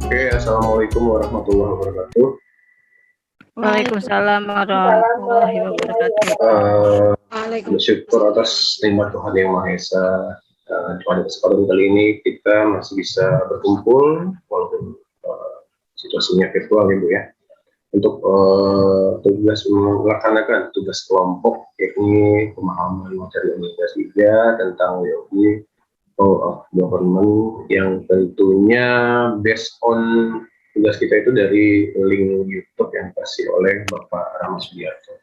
Oke, Assalamualaikum warahmatullahi wabarakatuh. Waalaikumsalam warahmatullahi wabarakatuh. Bersyukur atas nikmat Tuhan Yang Maha Esa. Pada kesempatan kali ini kita masih bisa berkumpul walaupun situasinya virtual ya Bu ya. Untuk tugas melaksanakan tugas kelompok, yakni pemahaman materi Universitas 3 tentang WOG of Government, yang tentunya based on tugas kita itu dari link YouTube yang dikasih oleh Bapak Rahmat Sugiarto.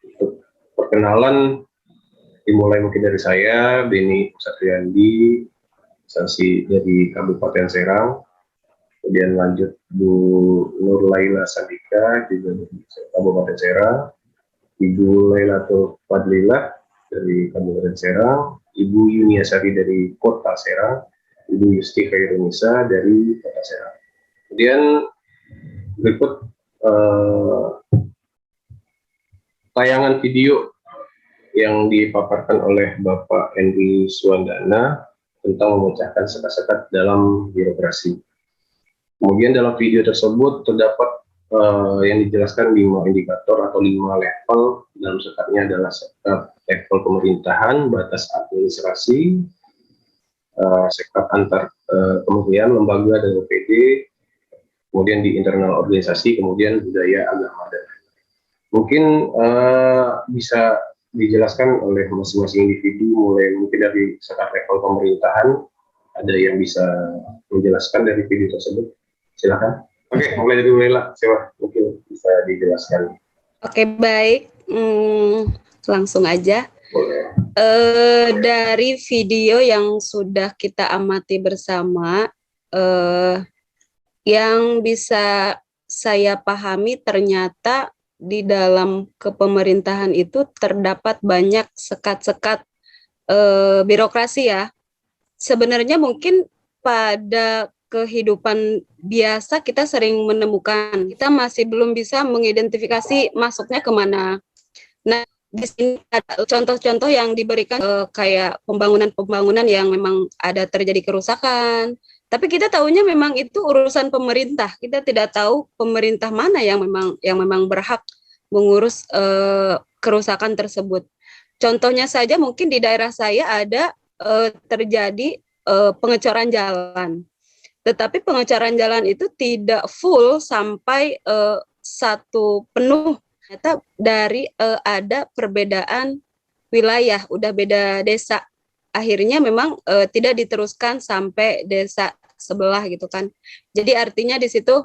Untuk perkenalan dimulai mungkin dari saya, Beni Satriandi, instansi dari Kabupaten Serang. Kemudian lanjut Bu Nur Laila Sandika, juga dari Kabupaten Serang. Ibu Lailatul Fadlilah dari Kabupaten Serang. Ibu Yuniasari dari Kota Serang. Ibu Yusti Khairunisa dari Kota Serang. Kemudian berikut tayangan video yang dipaparkan oleh Bapak Henry Suwandana tentang memecahkan sekat-sekat dalam birokrasi. Kemudian dalam video tersebut terdapat yang dijelaskan 5 indikator atau 5 level. Dalam sekatnya adalah sekat level pemerintahan, batas administrasi, sekat antar kementerian, lembaga, dan OPD, kemudian di internal organisasi, kemudian budaya, agama, dan mungkin bisa dijelaskan oleh masing-masing individu, mulai mungkin dari sekat level pemerintahan. Ada yang bisa menjelaskan dari video tersebut? Silakan. Oke, mulai dari Lela, siapa mungkin bisa dijelaskan. Oke, baik. Langsung aja. Boleh. Dari video yang sudah kita amati bersama, yang bisa saya pahami ternyata di dalam kepemerintahan itu terdapat banyak sekat-sekat birokrasi ya. Sebenarnya mungkin pada kehidupan biasa kita sering menemukan, kita masih belum bisa mengidentifikasi masuknya kemana. Nah, di sini ada contoh-contoh yang diberikan kayak pembangunan-pembangunan yang memang ada terjadi kerusakan, tapi kita tahunya memang itu urusan pemerintah. Kita tidak tahu pemerintah mana yang memang berhak mengurus kerusakan tersebut. Contohnya saja mungkin di daerah saya ada terjadi pengecoran jalan. Tetapi pengecoran jalan itu tidak full sampai satu penuh. Ternyata dari ada perbedaan wilayah, udah beda desa. Akhirnya memang tidak diteruskan sampai desa sebelah gitu kan. Jadi artinya di situ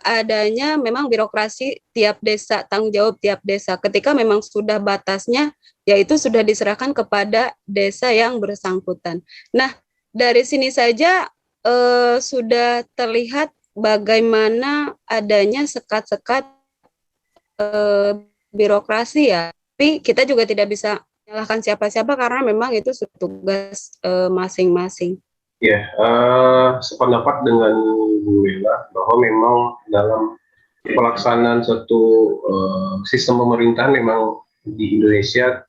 adanya memang birokrasi tiap desa, tanggung jawab tiap desa. Ketika memang sudah batasnya, yaitu sudah diserahkan kepada desa yang bersangkutan. Nah, dari sini saja sudah terlihat bagaimana adanya sekat-sekat birokrasi ya. Tapi kita juga tidak bisa menyalahkan siapa-siapa karena memang itu tugas masing-masing. Ya, sependapat dengan Bu Lela bahwa memang dalam pelaksanaan suatu sistem pemerintahan memang di Indonesia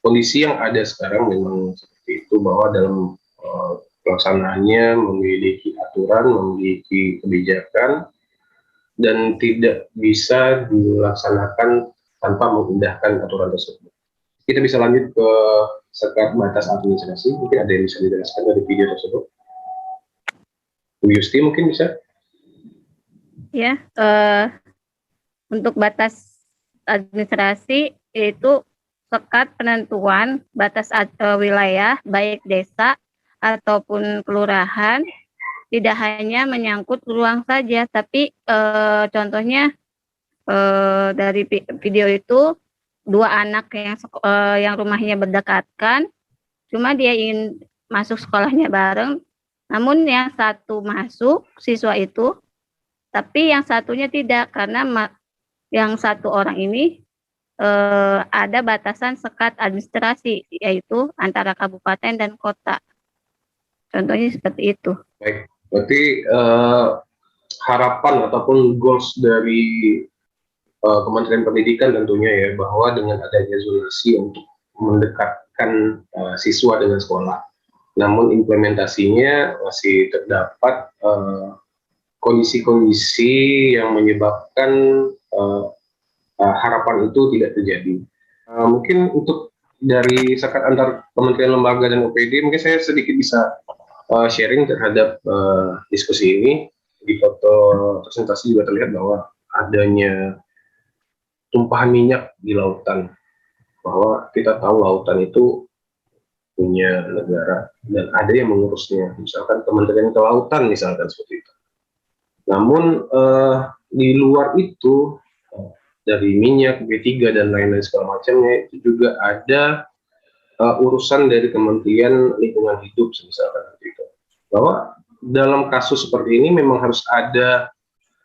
kondisi yang ada sekarang memang seperti itu, bahwa dalam pelaksanaannya memiliki aturan, memiliki kebijakan, dan tidak bisa dilaksanakan tanpa mengindahkan aturan tersebut. Kita bisa lanjut ke sekat batas administrasi. Mungkin ada yang bisa dijelaskan dari video tersebut. Bu Yusti mungkin bisa? Ya, untuk batas administrasi yaitu sekat penentuan batas wilayah baik desa ataupun kelurahan, tidak hanya menyangkut ruang saja, tapi contohnya dari video itu 2 anak yang rumahnya berdekatan, cuma dia ingin masuk sekolahnya bareng, namun yang satu masuk siswa itu, tapi yang satunya tidak, karena yang satu orang ini ada batasan sekat administrasi, yaitu antara kabupaten dan kota. Contohnya seperti itu. Baik, berarti harapan ataupun goals dari Kementerian Pendidikan tentunya ya, bahwa dengan adanya zonasi untuk mendekatkan siswa dengan sekolah, namun implementasinya masih terdapat kondisi-kondisi yang menyebabkan harapan itu tidak terjadi. Mungkin untuk dari sekat antar kementerian lembaga dan OPD, mungkin saya sedikit bisa sharing terhadap diskusi ini. Di foto presentasi juga terlihat bahwa adanya tumpahan minyak di lautan, bahwa kita tahu lautan itu punya negara dan ada yang mengurusnya, misalkan Kementerian Kelautan misalkan seperti itu. Namun di luar itu dari minyak, B3 dan lain-lain segala macamnya itu juga ada urusan dari Kementerian Lingkungan Hidup misalkan seperti itu. Bahwa dalam kasus seperti ini memang harus ada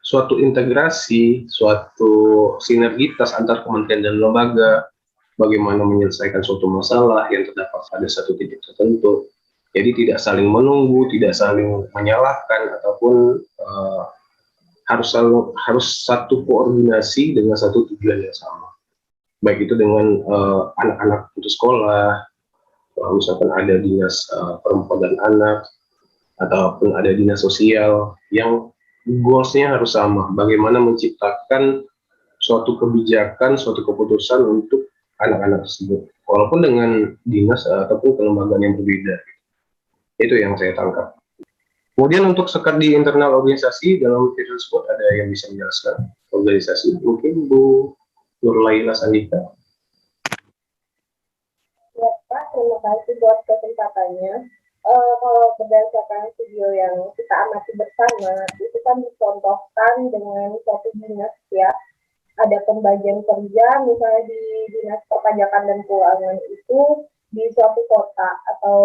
suatu integrasi, suatu sinergitas antar kementerian dan lembaga, bagaimana menyelesaikan suatu masalah yang terdapat pada satu titik tertentu. Jadi tidak saling menunggu, tidak saling menyalahkan, ataupun harus satu koordinasi dengan satu tujuan yang sama. Baik itu dengan anak-anak putus sekolah, misalkan ada dinas perempuan dan anak, ataupun ada dinas sosial yang goals-nya harus sama, bagaimana menciptakan suatu kebijakan, suatu keputusan untuk anak-anak tersebut, walaupun dengan dinas ataupun kelembagaan yang berbeda. Itu yang saya tangkap. Kemudian untuk sekat di internal organisasi, dalam video tersebut ada yang bisa menjelaskan organisasi, mungkin Bu Nurlaila Sandika. Ya Pak, terima kasih buat kesempatannya. Kalau berdasarkan video yang kita amati bersama, itu kan dicontohkan dengan suatu dinas ya. Ada pembagian kerja, misalnya di Dinas Perpajakan dan Keuangan itu di suatu kota atau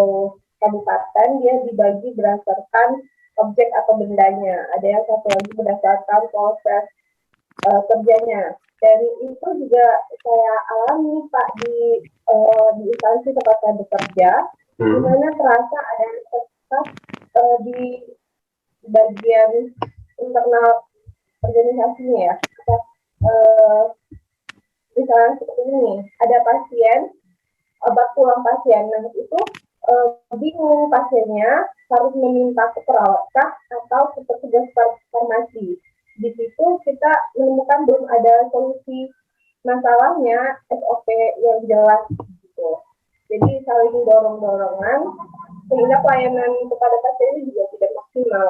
kabupaten dia dibagi berdasarkan objek atau bendanya. Ada yang satu lagi berdasarkan proses kerjanya. Dan itu juga saya alami Pak di instansi tempat saya bekerja, di mana terasa ada sekat di bagian internal organisasinya ya. Misalnya seperti ini, ada pasien, obat pulang pasien, nah itu bingung pasiennya harus meminta ke perawatkah atau ke petugas farmasi. Di situ kita menemukan belum ada solusi masalahnya, SOP yang jelas gitu. Jadi saling dorong-dorongan sehingga pelayanan kepada pasien juga tidak maksimal.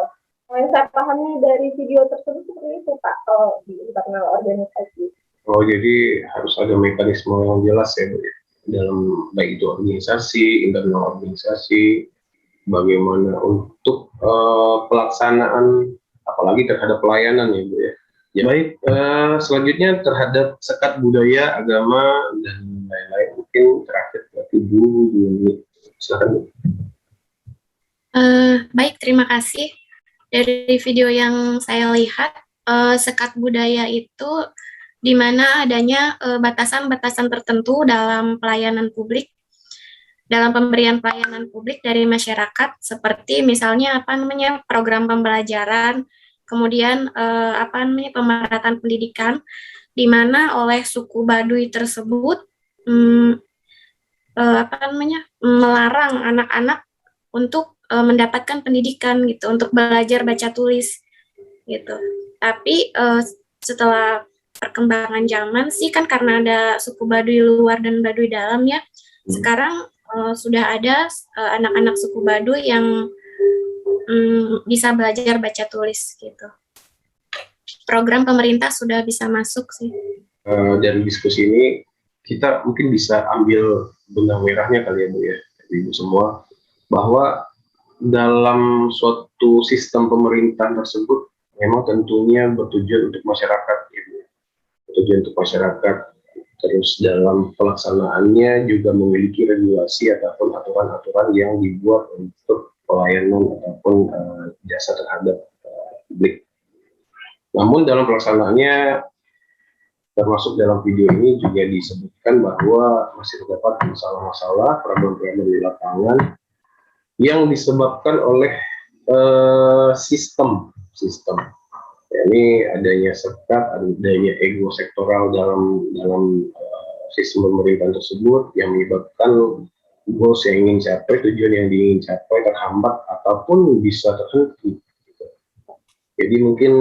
Yang saya pahami dari video tersebut seperti itu Pak, di internal organisasi. Oh, jadi harus ada mekanisme yang jelas ya Bu, dalam baik itu organisasi, internal organisasi, bagaimana untuk pelaksanaan, apalagi terhadap pelayanan ya Bu ya. Ya baik, selanjutnya terhadap sekat budaya, agama, dan lain-lain, mungkin terakhir berarti Bu Yuni. Silakan Bu. Baik, terima kasih. Dari video yang saya lihat, sekat budaya itu di mana adanya batasan-batasan tertentu dalam pelayanan publik, dalam pemberian pelayanan publik dari masyarakat, seperti misalnya program pembelajaran, kemudian pemerataan pendidikan, di mana oleh suku Baduy tersebut melarang anak-anak untuk mendapatkan pendidikan gitu, untuk belajar baca tulis gitu. Tapi setelah perkembangan zaman sih kan karena ada suku Baduy luar dan Baduy dalam ya, sekarang sudah ada anak-anak suku Baduy yang bisa belajar baca tulis gitu. Program pemerintah sudah bisa masuk sih. Dari diskusi ini kita mungkin bisa ambil benang merahnya kali ya Bu ya, Ibu semua, bahwa dalam suatu sistem pemerintahan tersebut memang tentunya bertujuan untuk masyarakat, ya, bertujuan untuk masyarakat. Terus dalam pelaksanaannya juga memiliki regulasi ataupun aturan-aturan yang dibuat untuk pelayanan ataupun jasa terhadap publik. Namun dalam pelaksanaannya, termasuk dalam video ini juga disebutkan bahwa masih terdapat masalah-masalah, problem-problem di lapangan yang disebabkan oleh sistem. Ya, ini adanya sekat, adanya ego sektoral dalam sistem pemerintahan tersebut yang menyebabkan goals yang ingin capai, tujuan yang diingin capai terhambat ataupun bisa terhenti. Gitu. Jadi mungkin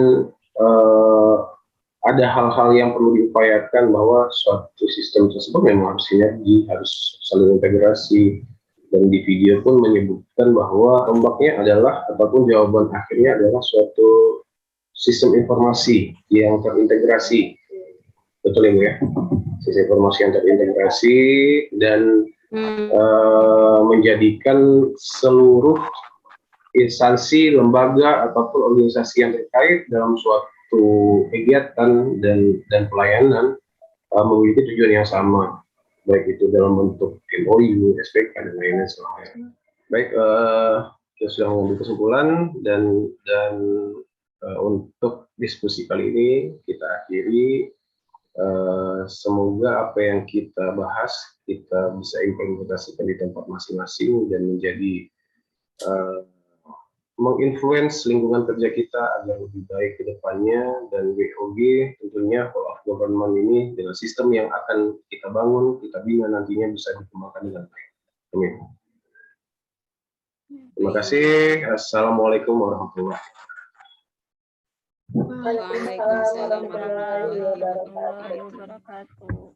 ada hal-hal yang perlu diupayakan bahwa suatu sistem tersebut memang harus sinergi, harus saling integrasi. Dan di video pun menyebutkan bahwa ombaknya adalah ataupun jawaban akhirnya adalah suatu sistem informasi yang terintegrasi. Betul Ibu ya? Sistem informasi yang terintegrasi dan menjadikan seluruh instansi, lembaga ataupun organisasi yang terkait dalam suatu kegiatan dan pelayanan memiliki tujuan yang sama, baik itu dalam bentuk MOU, SPK dan lain-lain sebagainya. Baik, kita sudah mengambil kesimpulan dan untuk diskusi kali ini kita akhiri. Semoga apa yang kita bahas kita bisa implementasikan di tempat masing-masing dan menjadi menginfluence lingkungan kerja kita agar lebih baik ke depannya, dan WOG tentunya whole of government ini dengan sistem yang akan kita bangun, kita bina nantinya bisa dikembangkan dengan baik. Amin. Terima kasih. Assalamualaikum warahmatullahi wabarakatuh. Waalaikumsalam warahmatullahi Warahmatullahi wabarakatuh.